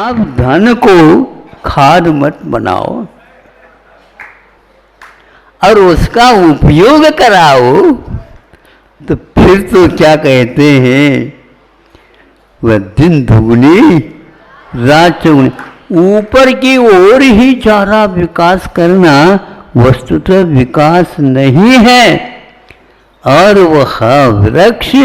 आप धन को खाद मत बनाओ और उसका उपयोग कराओ, तो फिर तो क्या कहते हैं, वह दिन दुगनी रात चौगुनी। ऊपर की ओर ही चारा विकास करना वस्तुतः विकास नहीं है। और वह वृक्ष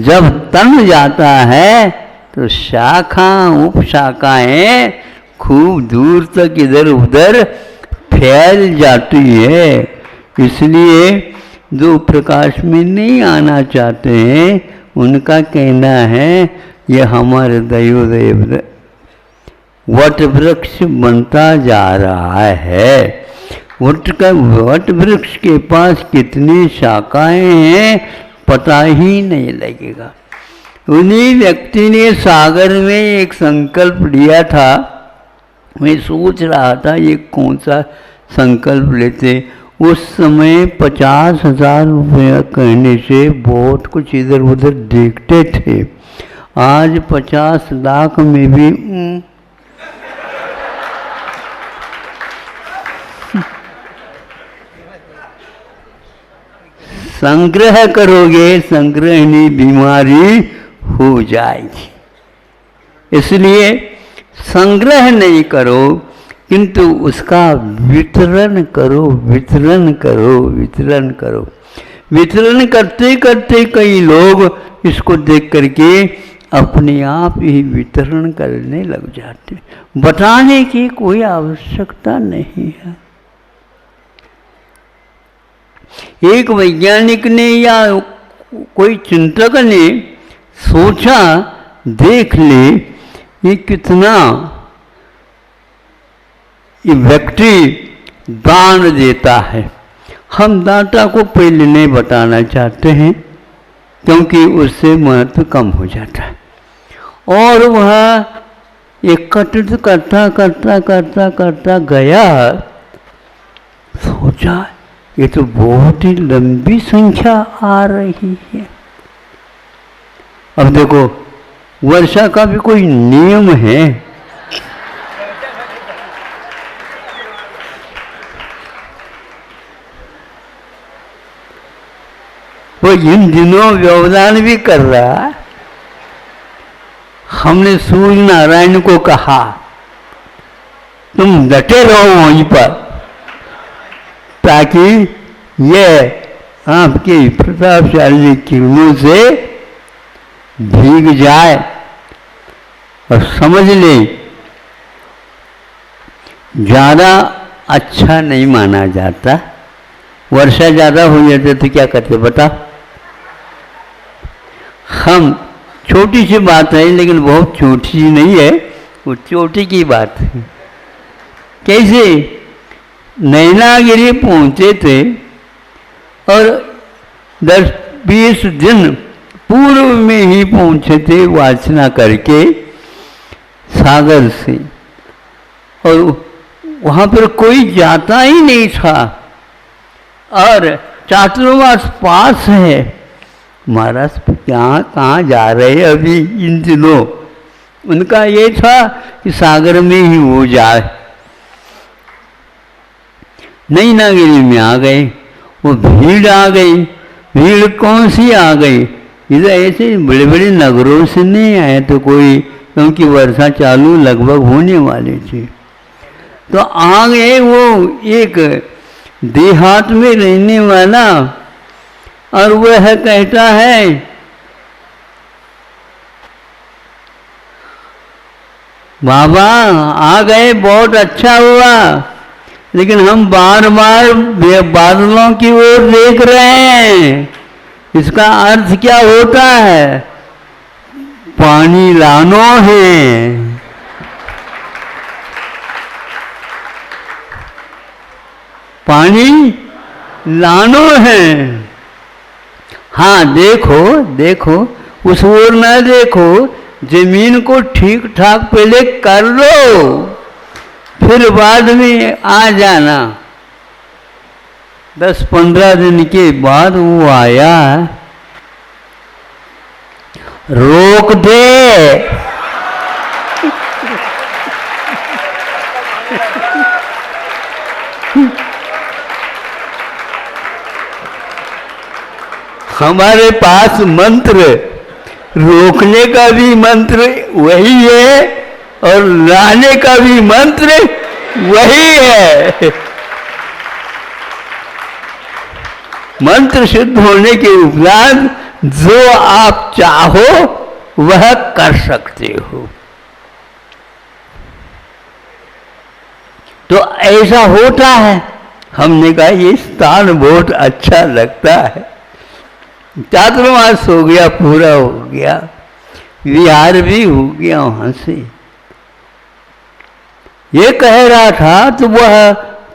जब तन जाता है तो शाखा उपशाखाएं खूब दूर तक इधर उधर फैल जाती है। इसलिए जो प्रकाश में नहीं आना चाहते हैं उनका कहना है यह हमारे दैवदेव वट वृक्ष बनता जा रहा है। वट वृक्ष के पास कितनी शाखाएं हैं पता ही नहीं लगेगा। उन्हीं व्यक्ति ने सागर में एक संकल्प लिया था। मैं सोच रहा था ये कौन सा संकल्प लेते। उस समय 50,000 रुपया कहने से बहुत कुछ इधर उधर देखते थे। आज 50 लाख में भी संग्रह करोगे, संग्रहणी बीमारी हो जाएगी। इसलिए संग्रह नहीं करो किंतु उसका वितरण करो, वितरण करो, वितरण करो। वितरण करते करते कई लोग इसको देख करके अपने आप ही वितरण करने लग जाते। बताने की कोई आवश्यकता नहीं है। एक वैज्ञानिक ने या कोई चिंतक ने सोचा, देख ले ये कितना ये व्यक्ति दान देता है। हम दाता को पहले नहीं बताना चाहते हैं क्योंकि उससे महत्व कम हो जाता है। और वह एकत्रित करता करता करता करता गया, सोचा ये तो बहुत ही लंबी संख्या आ रही है। अब देखो वर्षा का भी कोई नियम है। वो इन दिनों व्यवधान भी कर रहा है। हमने सूर्य नारायण को कहा तुम डटे रहो वहीं पर ताकि ये आपके प्रतापशाली किरणों से भीग जाए और समझ ले ज़्यादा अच्छा नहीं माना जाता। वर्षा ज़्यादा हो जाती तो क्या करते बता। हम छोटी सी बात है लेकिन बहुत छोटी नहीं है, वो चोटी की बात है। कैसे नैनागिरी पहुँचे थे और 10-20 दिन पूर्व में ही पहुँचे थे वासना करके सागर से, और वहाँ पर कोई जाता ही नहीं था और चातुर्मास पास है। महाराज क्या कहाँ जा रहे अभी इन दिनों। उनका ये था कि सागर में ही हो जाए। नैनागिरी में आ गए, वो भीड़ आ गई। भीड़ कौन सी आ गई, इधर ऐसे बड़े बड़े नगरों से नहीं आए तो कोई, क्योंकि वर्षा चालू लगभग होने वाली थी। तो आ गए वो एक देहात में रहने वाला, और वह कहता है बाबा आ गए बहुत अच्छा हुआ, लेकिन हम बार बार बादलों की ओर देख रहे हैं। इसका अर्थ क्या होता है, पानी लानो है। पानी लानो है। हाँ देखो देखो, उस ओर न देखो, जमीन को ठीक ठाक पहले कर लो, फिर बाद में आ जाना। 10-15 दिन के बाद वो आया, रोक दे। हमारे पास मंत्र, रोकने का भी मंत्र वही है और लाने का भी मंत्र वही है। मंत्र सिद्ध होने के उपरांत जो आप चाहो वह कर सकते हो। तो ऐसा होता है। हमने कहा ये स्थान बहुत अच्छा लगता है। चातुर्मास हो गया, पूरा हो गया, विहार भी हो गया वहां से। ये कह रहा था तो वह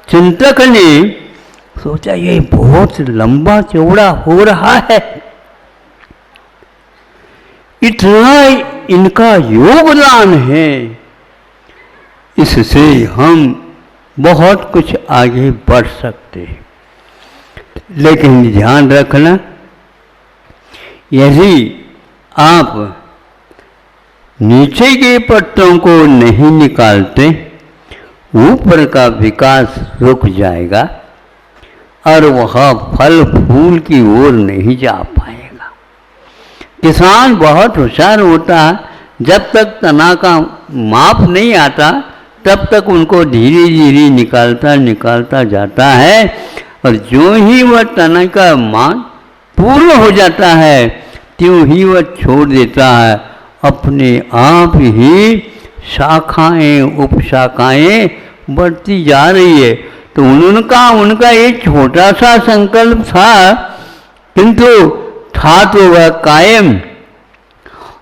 चिंतक ने सोचा ये बहुत लंबा चौड़ा हो रहा है, इतना इनका योगदान है, इससे हम बहुत कुछ आगे बढ़ सकते हैं। लेकिन ध्यान रखना, यदि आप नीचे के पत्तों को नहीं निकालते, ऊपर का विकास रुक जाएगा और वह फल फूल की ओर नहीं जा पाएगा। किसान बहुत होशियार होता है, जब तक तना का माप नहीं आता तब तक उनको धीरे धीरे निकालता जाता है, और जो ही वह तना का मान पूर्ण हो जाता है त्यों ही वह छोड़ देता है। अपने आप ही शाखाएं उपशाखाएं बढ़ती जा रही है। तो उनका एक छोटा सा संकल्प था, किंतु था तो वह कायम।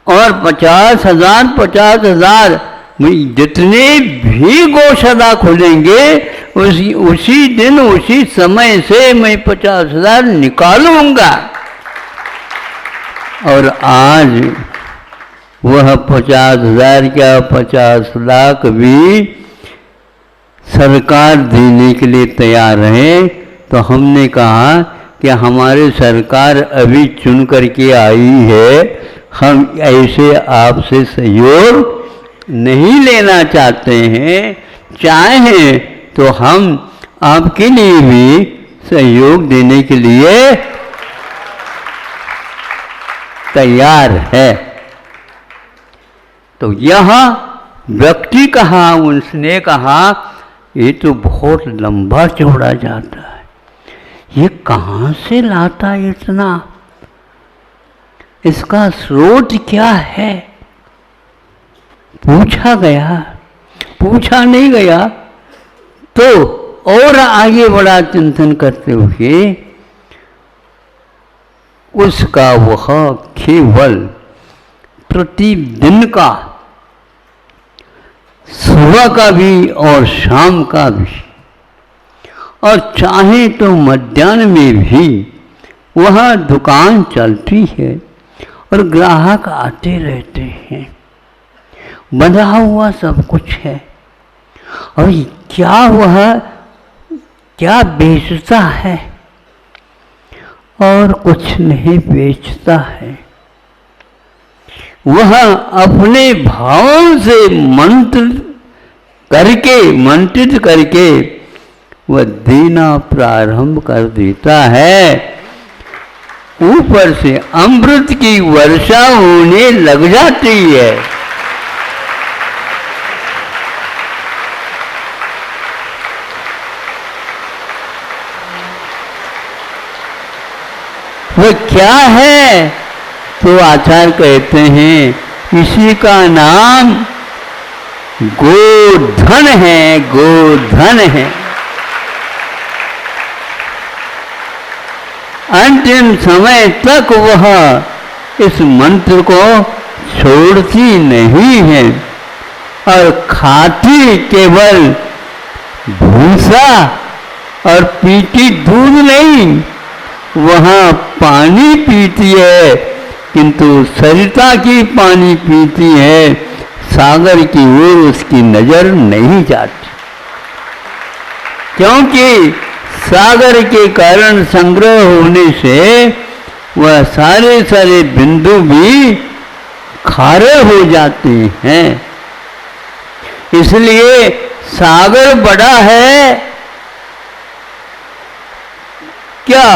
और 50,000 जितने भी गौशाला खुलेंगे उसी दिन उसी समय से मैं 50,000 निकालूंगा। और आज वह 50,000 क्या 50 लाख भी सरकार देने के लिए तैयार है। तो हमने कहा कि हमारे सरकार अभी चुन करके आई है, हम ऐसे आपसे सहयोग नहीं लेना चाहते हैं। चाहें तो हम आपके लिए भी सहयोग देने के लिए तैयार है। तो यह व्यक्ति कहा, उसने कहा ये तो बहुत लंबा चौड़ा जाता है, ये कहाँ से लाता इतना, इसका स्रोत क्या है। पूछा नहीं गया। तो और आगे बड़ा चिंतन करते हुए उसका वह केवल प्रतिदिन का, सुबह का भी और शाम का भी, और चाहे तो मध्याह्न में भी वह दुकान चलती है और ग्राहक आते रहते हैं, बंधा हुआ सब कुछ है। और क्या बेचता है, और कुछ नहीं बेचता है। वह अपने भाव से मंत्रित करके वह देना प्रारंभ कर देता है। ऊपर से अमृत की वर्षा होने लग जाती है। वो क्या है? तो आचार्य कहते हैं इसी का नाम गोधन है, गोधन है। अंतिम समय तक वह इस मंत्र को छोड़ती नहीं है और खाती केवल भूसा और पीती दूध नहीं, वहाँ पानी पीती है, किंतु सरिता की पानी पीती है, सागर की ओर उसकी नजर नहीं जाती। क्योंकि सागर के कारण संग्रह होने से वह सारे बिंदु भी खारे हो जाते हैं। इसलिए सागर बड़ा है क्या,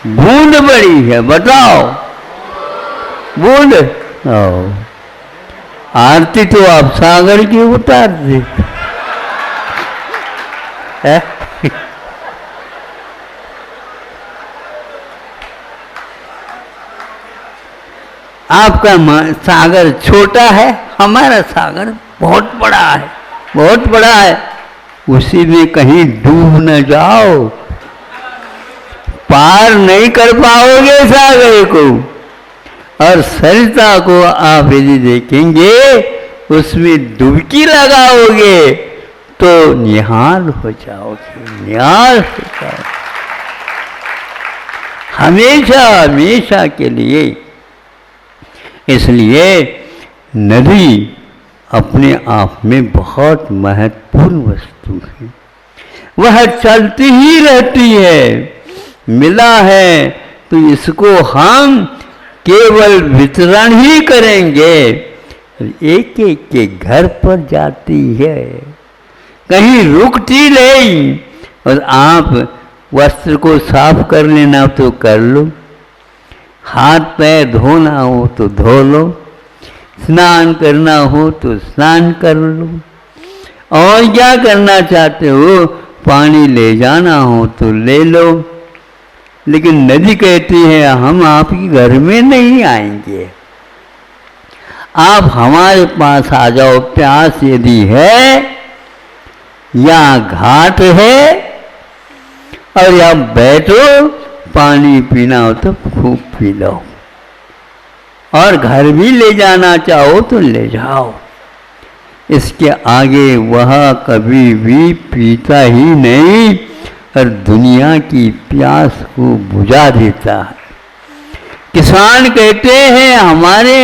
बूंद बड़ी है, बताओ बूंद। आरती तो आप सागर की उतार दे। आपका सागर छोटा है, हमारा सागर बहुत बड़ा है, बहुत बड़ा है। उसी में कहीं डूब न जाओ, पार नहीं कर पाओगे सागर को। और सरिता को आप यदि देखेंगे, उसमें डुबकी लगाओगे तो निहाल हो जाओगे, निहाल हो जाओगे हमेशा हमेशा के लिए। इसलिए नदी अपने आप में बहुत महत्वपूर्ण वस्तु है, वह चलती ही रहती है। मिला है तो इसको हम केवल वितरण ही करेंगे। एक एक के घर पर जाती है, कहीं रुकती नहीं। और आप वस्त्र को साफ कर लेना तो कर लो, हाथ पैर धोना हो तो धो लो, स्नान करना हो तो स्नान कर लो, और क्या करना चाहते हो, पानी ले जाना हो तो ले लो। लेकिन नदी कहती है हम आपके घर में नहीं आएंगे, आप हमारे पास आ जाओ। प्यास यदि है, या घाट है, और या बैठो, पानी पीना हो तो खूब पी लो, और घर भी ले जाना चाहो तो ले जाओ। इसके आगे वह कभी भी पीता ही नहीं, और दुनिया की प्यास को बुझा देता है। किसान कहते हैं हमारे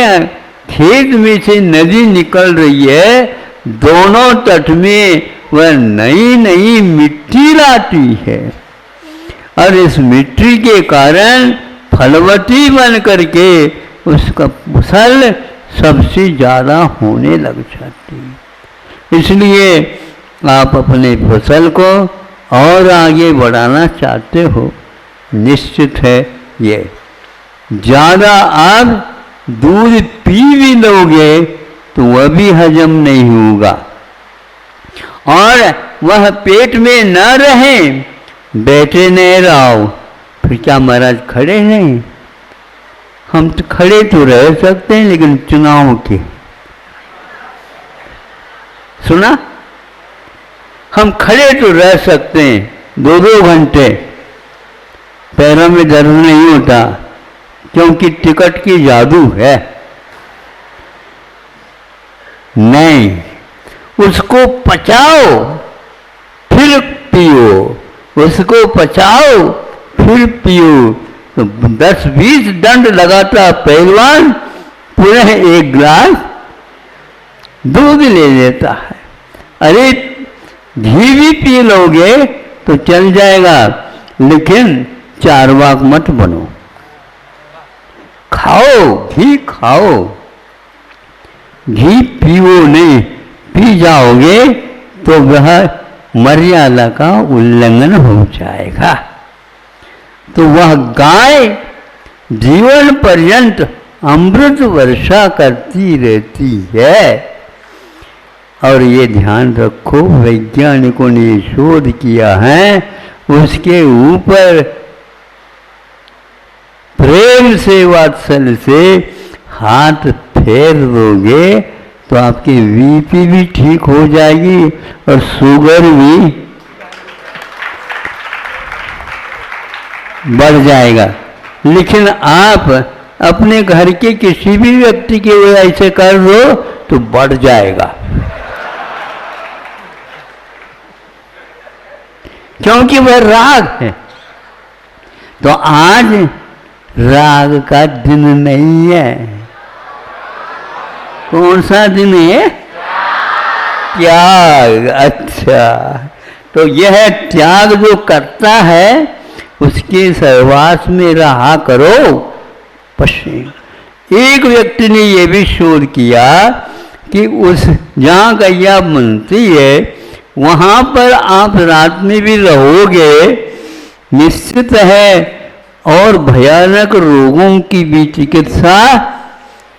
खेत में से नदी निकल रही है, दोनों तट में वह नई नई मिट्टी लाती है, और इस मिट्टी के कारण फलवती बन करके उसका फसल सबसे ज़्यादा होने लग जाती है। इसलिए आप अपने फसल को और आगे बढ़ाना चाहते हो, निश्चित है ये ज़्यादा आप दूध पी भी लोगे तो वह भी हजम नहीं होगा, और वह पेट में न रहे, बैठे नहीं रहो। फिर क्या महाराज खड़े नहीं? हम तो खड़े तो रह सकते हैं, लेकिन चुनाव के सुना, हम खड़े तो रह सकते हैं 2-2 घंटे, पैरों में दर्द नहीं होता, क्योंकि टिकट की जादू है। नहीं, उसको पचाओ फिर पियो, उसको पचाओ फिर पियो। तो 10-20 दंड लगाता पहलवान पुनः 1 गिलास दूध ले लेता है। अरे घी भी पी लोगे तो चल जाएगा, लेकिन चार्वाक मत बनो, खाओ घी खाओ, घी पीओ नहीं, पी जाओगे तो वह मर्यादा का उल्लंघन हो जाएगा। तो वह गाय जीवन पर्यंत अमृत वर्षा करती रहती है। और ये ध्यान रखो, वैज्ञानिकों ने शोध किया है, उसके ऊपर प्रेम से वात्सल्य से हाथ फेर दोगे तो आपकी बीपी भी ठीक हो जाएगी और शुगर भी बढ़ जाएगा। लेकिन आप अपने घर के किसी भी व्यक्ति के ऐसे कर दो तो बढ़ जाएगा, क्योंकि वह राग है। तो आज राग का दिन नहीं है। कौन सा दिन है? त्याग। अच्छा, तो यह त्याग जो करता है उसके सहवास में रहा करो। पश्चिम एक व्यक्ति ने यह भी शोध किया कि उस जहाँ गैया बनती है वहाँ पर आप रात में भी रहोगे, निश्चित है और भयानक रोगों की भी चिकित्सा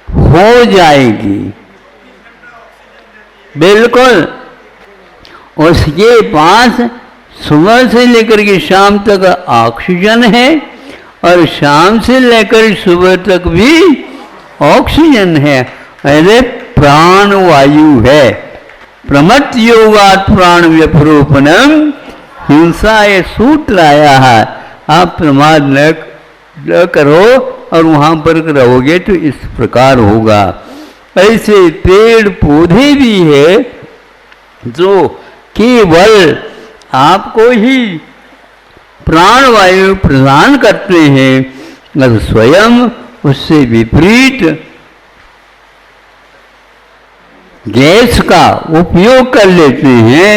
हो जाएगी। बिल्कुल उसके पास सुबह से लेकर के शाम तक ऑक्सीजन है और शाम से लेकर सुबह तक भी ऑक्सीजन है। अरे प्राण वायु है। प्रमत योगात प्राण व्यपरोपणम, हिंसा ये सूत्र आया है। आप प्रमाद न करो और वहाँ पर रहोगे तो इस प्रकार होगा। ऐसे पेड़ पौधे भी है जो केवल आपको ही प्राणवायु प्रदान करते हैं और स्वयं उससे विपरीत गैस का उपयोग कर लेते हैं।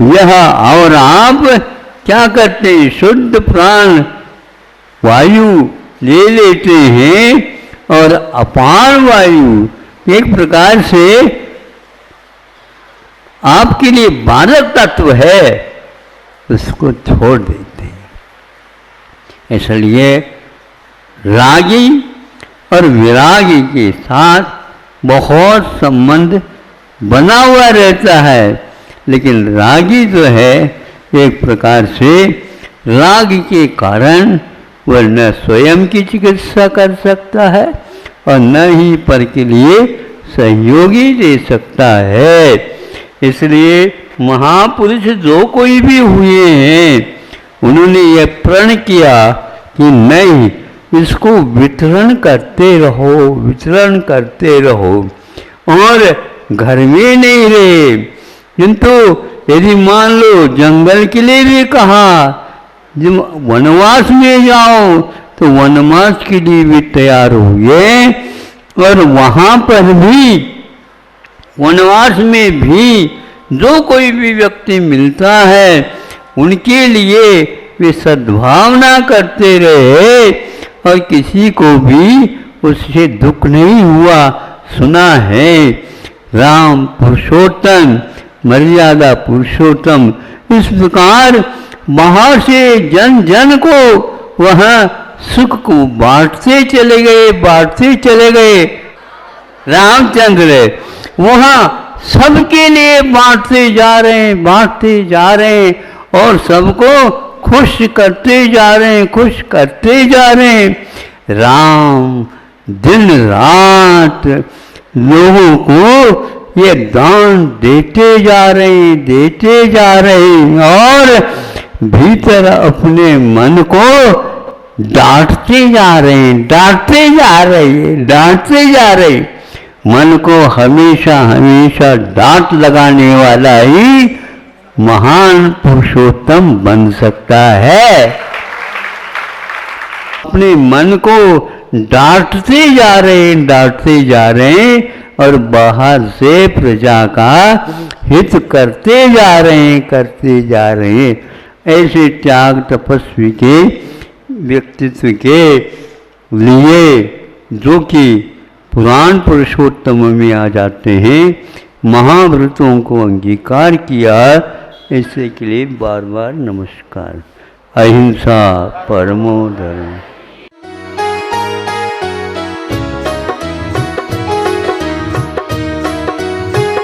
यह और आप क्या करते हैं, शुद्ध प्राण वायु ले लेते हैं और अपान वायु एक प्रकार से आपके लिए बाधक तत्व है, उसको छोड़ देते हैं। इसलिए रागी और विरागी के साथ बहुत संबंध बना हुआ रहता है, लेकिन रागी जो है एक प्रकार से राग के कारण वह न स्वयं की चिकित्सा कर सकता है और न ही पर के लिए सहयोगी दे सकता है। इसलिए महापुरुष जो कोई भी हुए हैं उन्होंने यह प्रण किया कि नहीं, इसको वितरण करते रहो, वितरण करते रहो और घर में नहीं रहे। किंतु यदि मान लो जंगल के लिए भी कहा, जब वनवास में जाओ तो वनवास के लिए भी तैयार हुए और वहाँ पर भी वनवास में भी जो कोई भी व्यक्ति मिलता है उनके लिए वे सद्भावना करते रहे और किसी को भी उससे दुख नहीं हुआ। सुना है राम पुरुषोत्तम, मर्यादा पुरुषोत्तम, इस प्रकार बाहर से जन जन को वह सुख को बांटते चले गए, बांटते चले गए। रामचंद्र वहाँ सबके लिए बांटते जा रहे हैं, बांटते जा रहे हैं और सबको खुश करते जा रहे हैं, खुश करते जा रहे हैं। राम दिन रात लोगों को ये दान देते जा रहे हैं, देते जा रहे हैं और भीतर अपने मन को डांटते जा रहे हैं, डांटते जा रहे हैं, डांटते जा रहे हैं। मन को हमेशा हमेशा डांट लगाने वाला ही महान पुरुषोत्तम बन सकता है। अपने मन को डांटते जा रहे हैं, डांटते जा रहे हैं और बाहर से प्रजा का हित करते जा रहे हैं, करते जा रहे हैं। ऐसे त्याग तपस्वी के व्यक्तित्व के लिए जो कि पुराण पुरुषोत्तम में आ जाते हैं, महाव्रतों को अंगीकार किया, ऐसे के लिए बार बार नमस्कार। अहिंसा परमो धर्म।